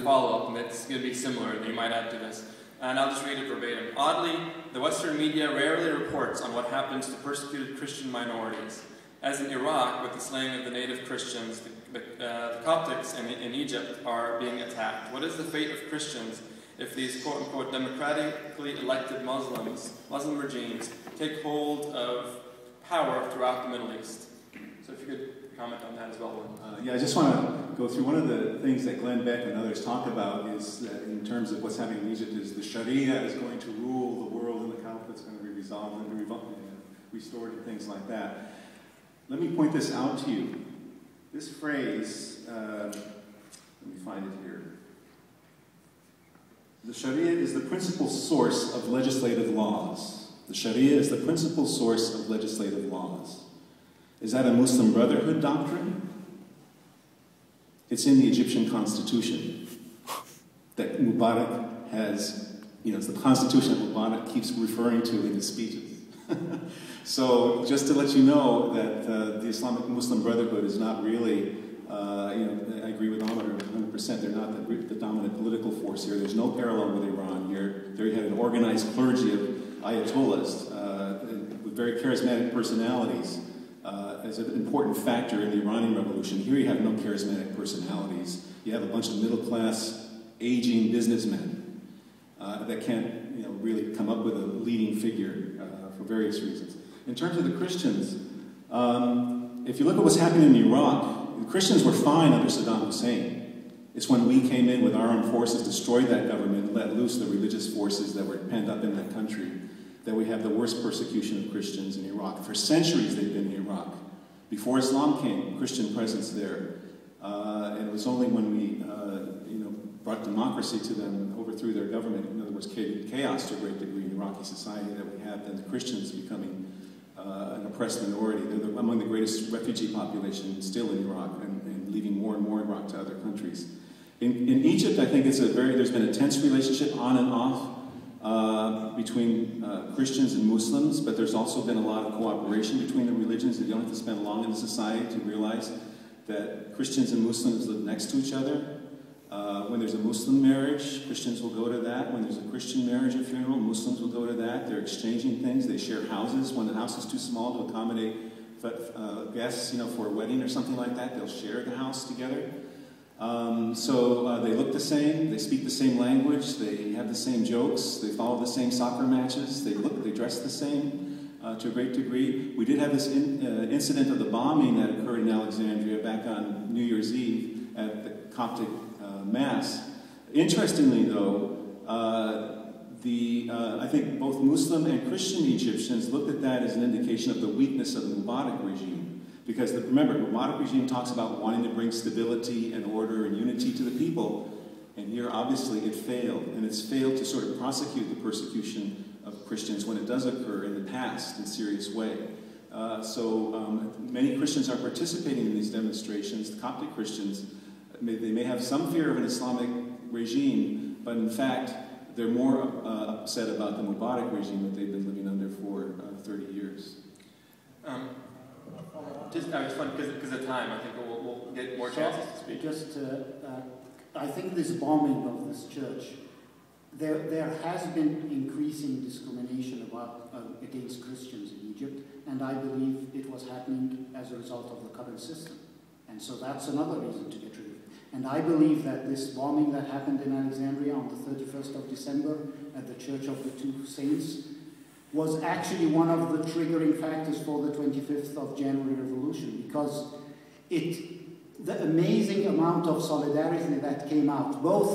follow-up, and it's going to be similar, that you might add to this. And I'll just read it verbatim. Oddly, the Western media rarely reports on what happens to persecuted Christian minorities. As in Iraq, with the slaying of the native Christians, the Coptics in Egypt are being attacked. What is the fate of Christians if these quote-unquote democratically elected Muslim regimes, take hold of power throughout the Middle East? So if you could comment on that as well. Yeah, I just want to go through one of the things that Glenn Beck and others talk about is that in terms of what's happening in Egypt is the Sharia is going to rule the world and the caliphate's going to be resolved and restored and things like that. Let me point this out to you. This phrase, let me find it here. The Sharia is the principal source of legislative laws. The Sharia is the principal source of legislative laws. Is that a Muslim Brotherhood doctrine? It's in the Egyptian constitution that Mubarak has, it's the constitution that Mubarak keeps referring to in his speeches. So just to let you know that the Islamic Muslim Brotherhood is not really, I agree with Ahmed 100%, they're not the dominant political force here. There's no parallel with Iran here. There you have an organized clergy of ayatollahs with very charismatic personalities as an important factor in the Iranian revolution. Here you have no charismatic personalities. You have a bunch of middle-class, aging businessmen that can't really come up with a leading figure for various reasons. In terms of the Christians, if you look at what's happening in Iraq, the Christians were fine under Saddam Hussein. It's when we came in with our armed forces, destroyed that government, let loose the religious forces that were penned up in that country, that we have the worst persecution of Christians in Iraq. For centuries they've been in Iraq. Before Islam came, Christian presence there. And it was only when we brought democracy to them, overthrew their government, in other words, chaos to a great degree in Iraqi society, that we have then the Christians becoming an oppressed minority. They're among the greatest refugee populations still in Iraq and leaving more and more Iraq to other countries. In Egypt, I think there's been a tense relationship on and off between Christians and Muslims, but there's also been a lot of cooperation between the religions. You don't have to spend long in the society to realize that Christians and Muslims live next to each other. When there's a Muslim marriage, Christians will go to that. When there's a Christian marriage or funeral, Muslims will go to that. They're exchanging things. They share houses. When the house is too small to accommodate guests, for a wedding or something like that, they'll share the house together. So they look the same. They speak the same language. They have the same jokes. They follow the same soccer matches. They dress the same to a great degree. We did have this incident of the bombing that occurred in Alexandria back on New Year's Eve at the Coptic Mass. Interestingly, though, I think both Muslim and Christian Egyptians looked at that as an indication of the weakness of the Mubarak regime. Because remember, the Mubarak regime talks about wanting to bring stability and order and unity to the people. And here, obviously, it failed. And it's failed to sort of prosecute the persecution of Christians when it does occur in the past in a serious way. So many Christians are participating in these demonstrations. The Coptic Christians, they may have some fear of an Islamic regime, but in fact, they're more upset about the Mubarak regime that they've been living under for 30 years. It's fun because of time. I think we'll get more chances to speak. I think this bombing of this church, there has been increasing discrimination against Christians in Egypt, and I believe it was happening as a result of the current system. And so that's another reason to get rid of it. And I believe that this bombing that happened in Alexandria on the 31st of December at the Church of the Two Saints was actually one of the triggering factors for the 25th of January revolution, because the amazing amount of solidarity that came out, both